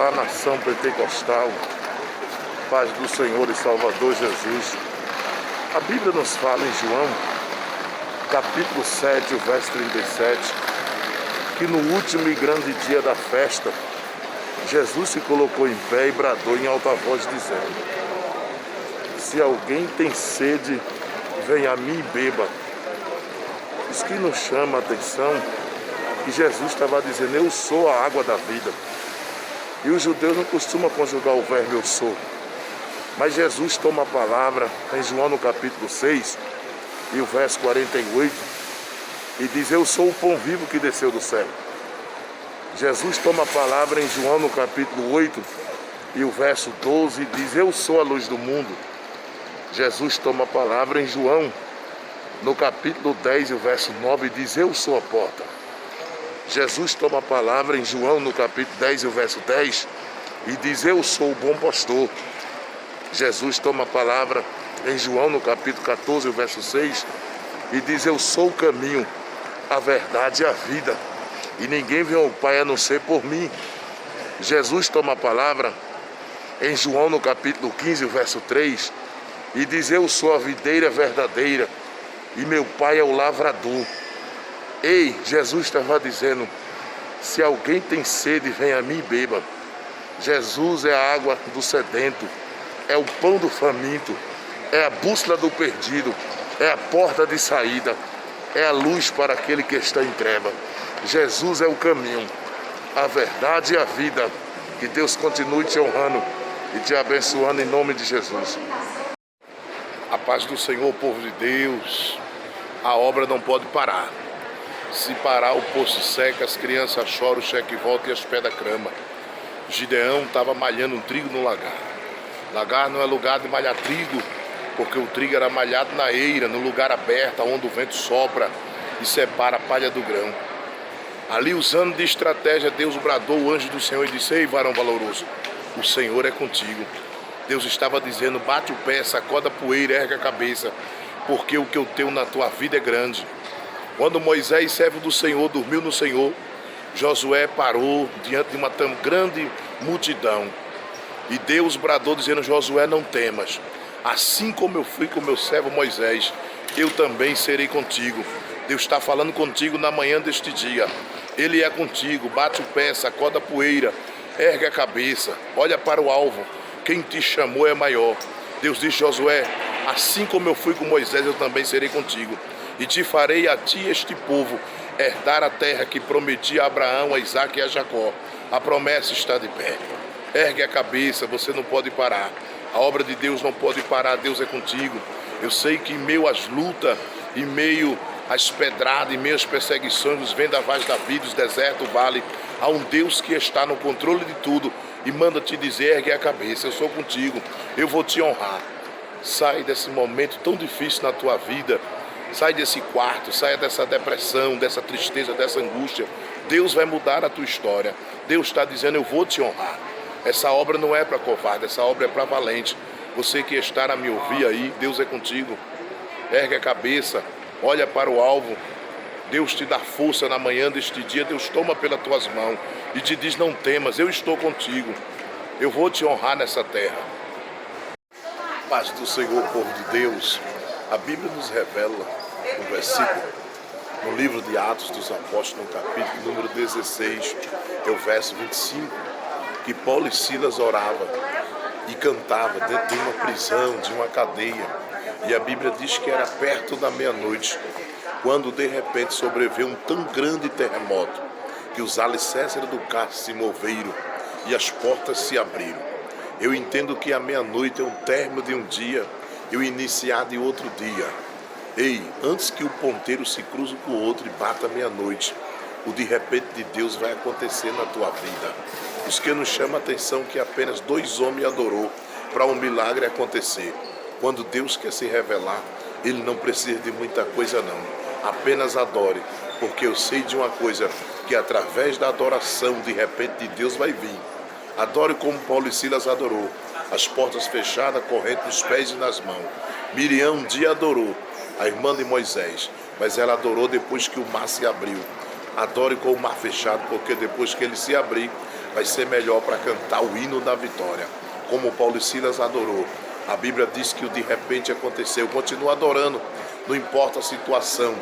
Olá, nação pentecostal, paz do Senhor e Salvador Jesus. A Bíblia nos fala em João, capítulo 7, o verso 37, que no último e grande dia da festa, Jesus se colocou em pé e bradou em alta voz, dizendo: se alguém tem sede, venha a mim e beba. Isso que nos chama a atenção, que Jesus estava dizendo: eu sou a água da vida. E os judeus não costumam conjugar o verbo eu sou. Mas Jesus toma a palavra em João no capítulo 6 e o verso 48 e diz: eu sou o pão vivo que desceu do céu. Jesus toma a palavra em João no capítulo 8 e o verso 12 e diz: eu sou a luz do mundo. Jesus toma a palavra em João no capítulo 10 e o verso 9 e diz: eu sou a porta. Jesus toma a palavra em João no capítulo 10 e o verso 10 e diz: eu sou o bom pastor. Jesus toma a palavra em João no capítulo 14 e o verso 6 e diz: eu sou o caminho, a verdade e a vida, e ninguém vem ao Pai a não ser por mim. Jesus toma a palavra em João no capítulo 15 e o verso 3 e diz: eu sou a videira verdadeira e meu Pai é o lavrador. Ei, Jesus estava dizendo: se alguém tem sede, venha a mim e beba. Jesus é a água do sedento, é o pão do faminto, é a bússola do perdido, é a porta de saída, é a luz para aquele que está em treva. Jesus é o caminho, a verdade e a vida. Que Deus continue te honrando e te abençoando em nome de Jesus. A paz do Senhor, povo de Deus. A obra não pode parar. Se parar, o poço seca, as crianças choram, o cheque volta e as pés da crama. Gideão estava malhando um trigo no lagar. Lagar não é lugar de malhar trigo, porque o trigo era malhado na eira, no lugar aberto, onde o vento sopra e separa a palha do grão. Ali, usando de estratégia, Deus bradou o anjo do Senhor e disse: ei, varão valoroso, o Senhor é contigo. Deus estava dizendo: bate o pé, sacode a poeira, ergue a cabeça, porque o que eu tenho na tua vida é grande. Quando Moisés, servo do Senhor, dormiu no Senhor, Josué parou diante de uma tão grande multidão. E Deus bradou dizendo: Josué, não temas. Assim como eu fui com meu servo Moisés, eu também serei contigo. Deus está falando contigo na manhã deste dia. Ele é contigo. Bate o pé, sacode a poeira, ergue a cabeça, olha para o alvo. Quem te chamou é maior. Deus disse: Josué, assim como eu fui com Moisés, eu também serei contigo. E te farei a ti este povo herdar a terra que prometi a Abraão, a Isaque e a Jacó. A promessa está de pé. Ergue a cabeça, você não pode parar. A obra de Deus não pode parar, Deus é contigo. Eu sei que em meio às lutas, em meio às pedradas, em meio às perseguições, os vendavais da vida, os desertos, o vale, há um Deus que está no controle de tudo e manda te dizer: ergue a cabeça, eu sou contigo, eu vou te honrar. Sai desse momento tão difícil na tua vida. Sai desse quarto, saia dessa depressão, dessa tristeza, dessa angústia. Deus vai mudar a tua história. Deus está dizendo: eu vou te honrar. Essa obra não é para covarde, essa obra é para valente. Você que está a me ouvir aí, Deus é contigo. Ergue a cabeça, olha para o alvo. Deus te dá força na manhã deste dia. Deus toma pelas tuas mãos e te diz: não temas, eu estou contigo. Eu vou te honrar nessa terra. Paz do Senhor, povo de Deus. A Bíblia nos revela um versículo no livro de Atos dos Apóstolos, no capítulo número 16, é o verso 25, que Paulo e Silas oravam e cantavam dentro de uma prisão, de uma cadeia. E a Bíblia diz que era perto da meia-noite, quando de repente sobreveio um tão grande terremoto, que os alicerces do cárcere se moveram e as portas se abriram. Eu entendo que a meia-noite é o término de um dia e o iniciar de outro dia. Ei, antes que o ponteiro se cruze com o outro e bata meia-noite, o de repente de Deus vai acontecer na tua vida. Isso que nos chama a atenção, que apenas 2 homens adorou para um milagre acontecer. Quando Deus quer se revelar, Ele não precisa de muita coisa não. Apenas adore, porque eu sei de uma coisa, que através da adoração, de repente de Deus vai vir. Adore como Paulo e Silas adorou. As portas fechadas, corrente nos pés e nas mãos. Miriam um dia adorou, a irmã de Moisés, mas ela adorou depois que o mar se abriu. Adore com o mar fechado, porque depois que ele se abrir, vai ser melhor para cantar o hino da vitória. Como Paulo e Silas adorou. A Bíblia diz que o de repente aconteceu. Continua adorando, não importa a situação.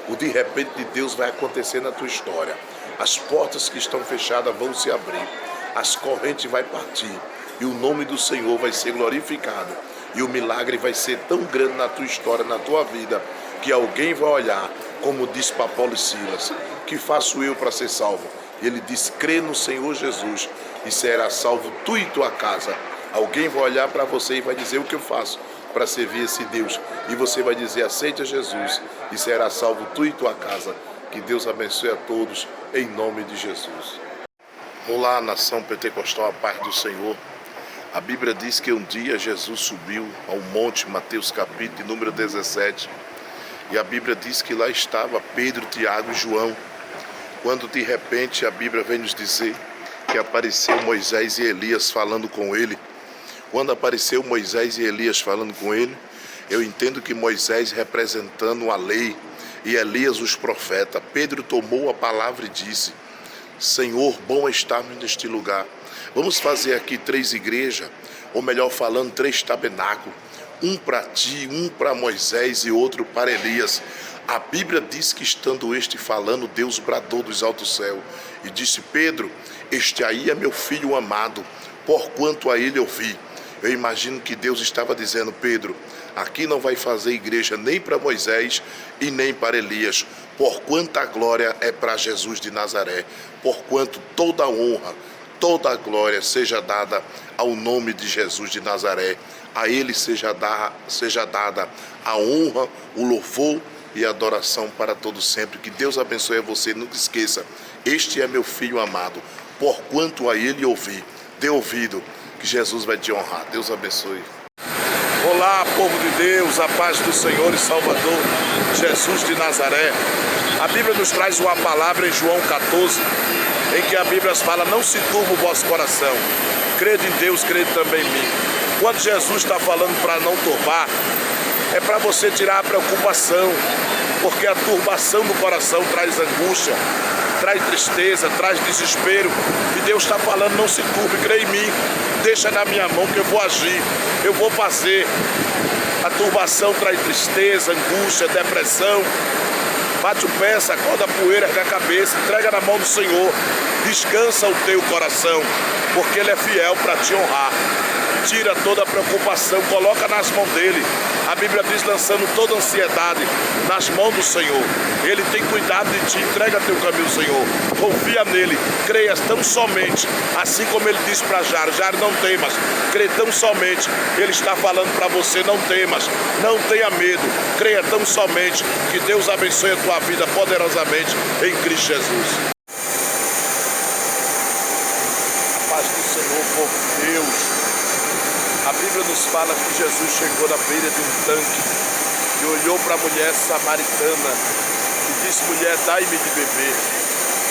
O de repente de Deus vai acontecer na tua história. As portas que estão fechadas vão se abrir. As correntes vão partir. E o nome do Senhor vai ser glorificado. E o milagre vai ser tão grande na tua história, na tua vida, que alguém vai olhar, como disse para Paulo e Silas, que faço eu para ser salvo? E ele diz, crê no Senhor Jesus e será salvo tu e tua casa. Alguém vai olhar para você e vai dizer o que eu faço para servir esse Deus. E você vai dizer, aceita Jesus e será salvo tu e tua casa. Que Deus abençoe a todos, em nome de Jesus. Olá, nação pentecostal, a paz do Senhor. A Bíblia diz que um dia Jesus subiu ao monte, Mateus capítulo número 17. E a Bíblia diz que lá estava Pedro, Tiago e João. Quando de repente a Bíblia vem nos dizer que apareceu Moisés e Elias falando com ele. Quando apareceu Moisés e Elias falando com ele, eu entendo que Moisés representando a lei e Elias os profetas. Pedro tomou a palavra e disse, Senhor, bom estarmos neste lugar. Vamos fazer aqui 3 igrejas, ou melhor falando, 3 tabernáculos. Um para ti, um para Moisés e outro para Elias. A Bíblia diz que estando este falando, Deus bradou dos altos céus e disse, Pedro, este aí é meu filho amado, porquanto a ele eu vi. Eu imagino que Deus estava dizendo, Pedro, aqui não vai fazer igreja nem para Moisés e nem para Elias, porquanto a glória é para Jesus de Nazaré, porquanto toda a honra, toda a glória seja dada ao nome de Jesus de Nazaré. A ele seja dada a honra, o louvor e a adoração para todos sempre. Que Deus abençoe a você. Nunca esqueça, este é meu filho amado, porquanto a ele ouvi. Dê ouvido, que Jesus vai te honrar. Deus abençoe. Olá, povo de Deus, a paz do Senhor e Salvador, Jesus de Nazaré. A Bíblia nos traz uma palavra em João 14, em que a Bíblia fala, não se turbe o vosso coração. Crede em Deus, crede também em mim. Quando Jesus está falando para não turbar, é para você tirar a preocupação, porque a turbação do coração traz angústia, traz tristeza, traz desespero. E Deus está falando, não se turbe, crê em mim, deixa na minha mão que eu vou agir, eu vou fazer. A turbação traz tristeza, angústia, depressão. Bate o pé, sacoda a poeira da cabeça, entrega na mão do Senhor, descansa o teu coração, porque Ele é fiel para te honrar. Tira toda a preocupação, coloca nas mãos dele. A Bíblia diz, lançando toda a ansiedade nas mãos do Senhor. Ele tem cuidado de ti, entrega teu caminho, Senhor. Confia nele, creia tão somente, assim como ele disse para Jairo, Jairo, não temas, crê tão somente. Ele está falando para você, não temas, não tenha medo, creia tão somente, que Deus abençoe a tua vida poderosamente em Cristo Jesus. A paz do Senhor, povo de Deus. A Bíblia nos fala que Jesus chegou na beira de um tanque e olhou para a mulher samaritana e disse, mulher, dai-me de beber.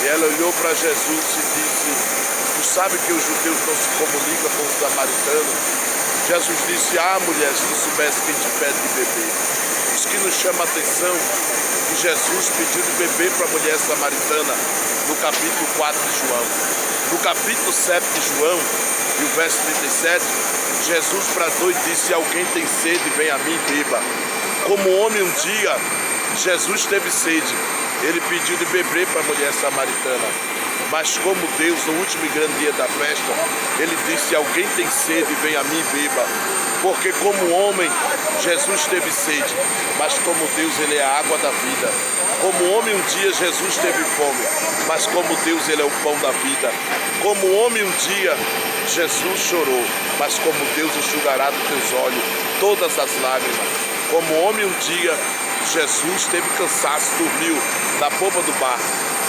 E ela olhou para Jesus e disse, tu sabe que os judeus não se comunicam com os samaritanos? Jesus disse, mulher, se tu soubesse quem te pede de beber. Isso que nos chama a atenção, que Jesus pediu de beber para a mulher samaritana no capítulo 4 de João. No capítulo 7 de João, e o verso 37, Jesus bradou e disse, alguém tem sede, vem a mim e beba. Como homem um dia, Jesus teve sede, ele pediu de beber para a mulher samaritana. Mas como Deus, no último e grande dia da festa, ele disse, alguém tem sede, vem a mim e beba. Porque como homem, Jesus teve sede, mas como Deus, ele é a água da vida. Como homem um dia, Jesus teve fome, mas como Deus, ele é o pão da vida. Como homem um dia, Jesus chorou, mas como Deus enxugará dos teus olhos todas as lágrimas. Como homem um dia, Jesus teve cansaço, dormiu na polpa do barco,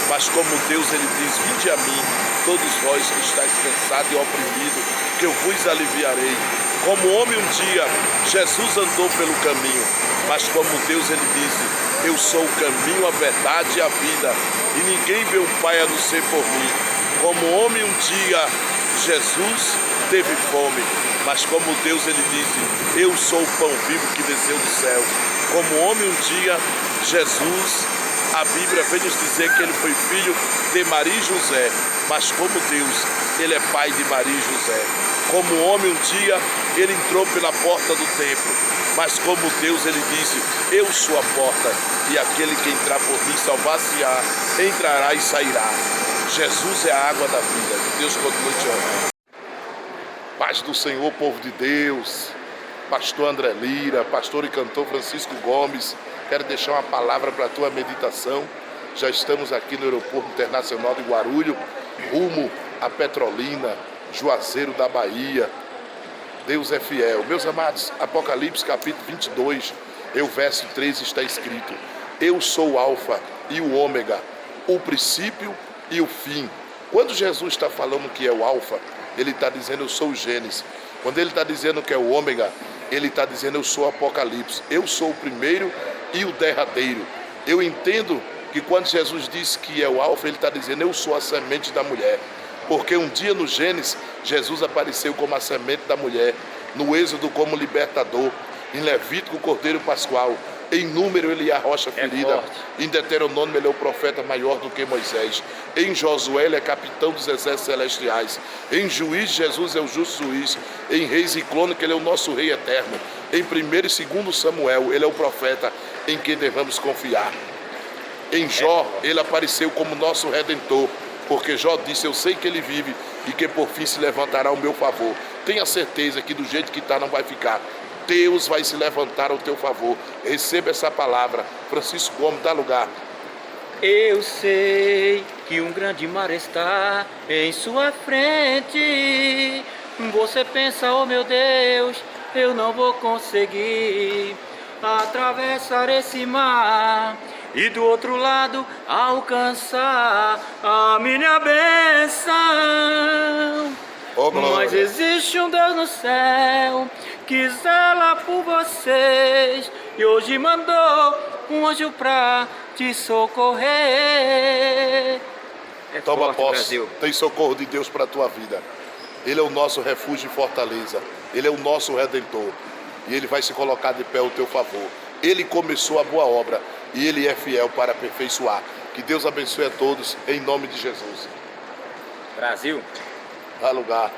mas como Deus, ele diz, vinde a mim, todos vós que estáis cansados e oprimidos, que eu vos aliviarei. Como homem um dia, Jesus andou pelo caminho, mas como Deus, ele disse, eu sou o caminho, a verdade e a vida, e ninguém vê o Pai a não ser por mim. Como homem um dia, Jesus teve fome, mas como Deus, ele disse, eu sou o pão vivo que desceu do céu. Como homem um dia, Jesus A Bíblia vem nos dizer que ele foi filho de Maria e José, mas como Deus, ele é pai de Maria e José. Como homem, um dia, ele entrou pela porta do templo, mas como Deus, ele disse: eu sou a porta, e aquele que entrar por mim salvar-se-á, entrará e sairá. Jesus é a água da vida. Que Deus continue te honrando. Paz do Senhor, povo de Deus. Pastor André Lira, pastor e cantor Francisco Gomes, quero deixar uma palavra para a tua meditação. Já estamos aqui no Aeroporto Internacional de Guarulhos, rumo a Petrolina, Juazeiro da Bahia. Deus é fiel. Meus amados, Apocalipse capítulo 22, o verso 13 está escrito: eu sou o Alfa e o Ômega, o princípio e o fim. Quando Jesus está falando que é o Alfa, ele está dizendo eu sou o Gênesis. Quando ele está dizendo que é o Ômega, ele está dizendo eu sou o Apocalipse. Eu sou o primeiro e o derradeiro. Eu entendo que quando Jesus diz que é o Alfa, ele está dizendo eu sou a semente da mulher. Porque um dia no Gênesis, Jesus apareceu como a semente da mulher, no Êxodo como libertador, em Levítico o Cordeiro Pascual, em Número ele é a rocha ferida, em Deuteronômio ele é o profeta maior do que Moisés, em Josué ele é capitão dos exércitos celestiais, em Juiz Jesus é o justo juiz, em Reis e Crônica ele é o nosso rei eterno, em 1º e 2º Samuel ele é o profeta em quem devemos confiar. Em Jó ele apareceu como nosso redentor, porque Jó disse: eu sei que ele vive e que por fim se levantará ao meu favor. Tenha certeza que do jeito que está não vai ficar. Deus vai se levantar ao teu favor. Receba essa palavra. Francisco Gomes, dá lugar. Eu sei que um grande mar está em sua frente. Você pensa, oh meu Deus, eu não vou conseguir atravessar esse mar e do outro lado alcançar a minha bênção. Oh, mas existe um Deus no céu que zela por vocês e hoje mandou um anjo pra te socorrer. Toma posse, tem socorro de Deus para a tua vida. Ele é o nosso refúgio e fortaleza. Ele é o nosso redentor. E ele vai se colocar de pé ao teu favor. Ele começou a boa obra e ele é fiel para aperfeiçoar. Que Deus abençoe a todos em nome de Jesus. Brasil. Dá lugar.